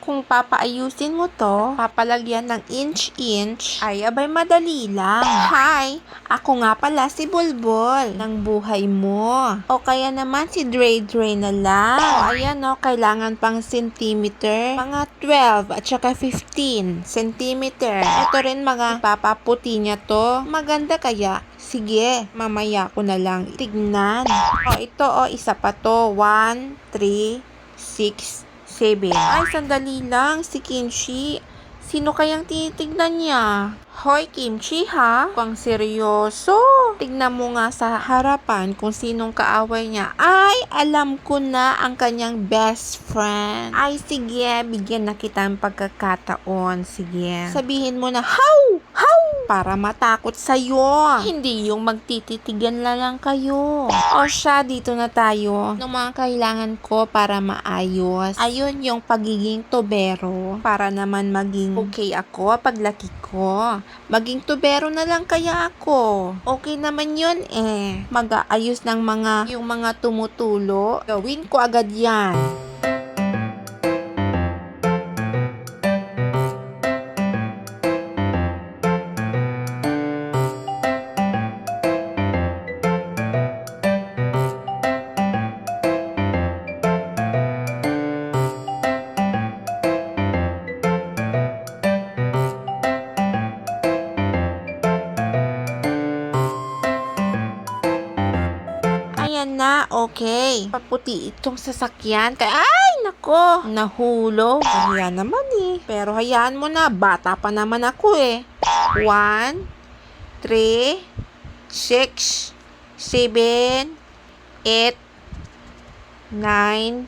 Kung papaayusin mo to, papalagyan ng inch-inch, ay abay madali lang. Hi! Ako nga pala si Bulbul ng buhay mo. O kaya naman si Dre na lang. O ayan o, kailangan pang centimeter. Mga 12 at saka 15 centimeter. Ito rin mga papaputi niya to. Maganda kaya? Sige, mamaya ko na lang tignan. O ito o, isa pa to. 1, 3, 6, 7. Ay, sandali lang. Si Kimchi. Sino kayang tinitignan niya? Hoy, Kimchi ha? Pang seryoso. Tignan mo nga sa harapan kung sinong kaaway niya. Ay, alam ko na ang kanyang best friend. Ay, sige. Bigyan na kita ng pagkakataon. Sige. Sabihin mo na, how? How? Para matakot sa'yo. Hindi yung magtititigan na lang kayo. O siya, dito na tayo. Ng mga kailangan ko para maayos. Ayun yung pagiging tubero. Para naman maging okay ako paglaki ko. Maging tubero na lang kaya ako. Okay naman yun eh. Mag-aayos ng yung mga tumutulo. Gawin ko agad yan. Ayan na, okay. Paputi itong sasakyan. Ay, nako. Nahulog. Ayan naman eh. Pero hayaan mo na. Bata pa naman ako eh. 1, 3, 6, 7, 8, 9,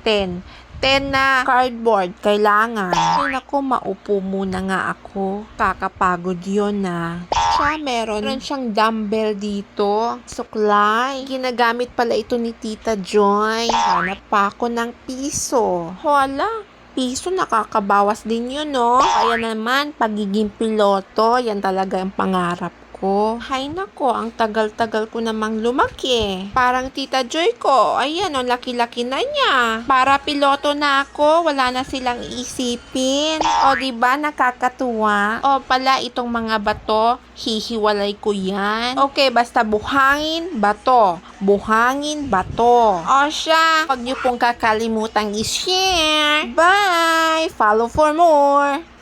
10. 10 na cardboard. Kailangan. Ay, nako, maupo muna nga ako. Kakapagod yun na. Siya, meron siyang dumbbell dito. Suklay. Ginagamit pala ito ni Tita Joy. Hanap pa ako ng piso. Hala, piso nakakabawas din yun, no? Kaya naman, pagiging piloto, yan talaga ang pangarap ko. Hay nako, ang tagal-tagal ko namang lumaki. Parang Tita Joy ko, ayan o, laki-laki na niya. Para piloto na ako, wala na silang isipin. O diba, nakakatuwa? O pala, itong mga bato, hihiwalay ko yan. Okay, basta buhangin, bato. Buhangin, bato. O siya, huwag niyo pong kakalimutang i-share. Bye! Follow for more!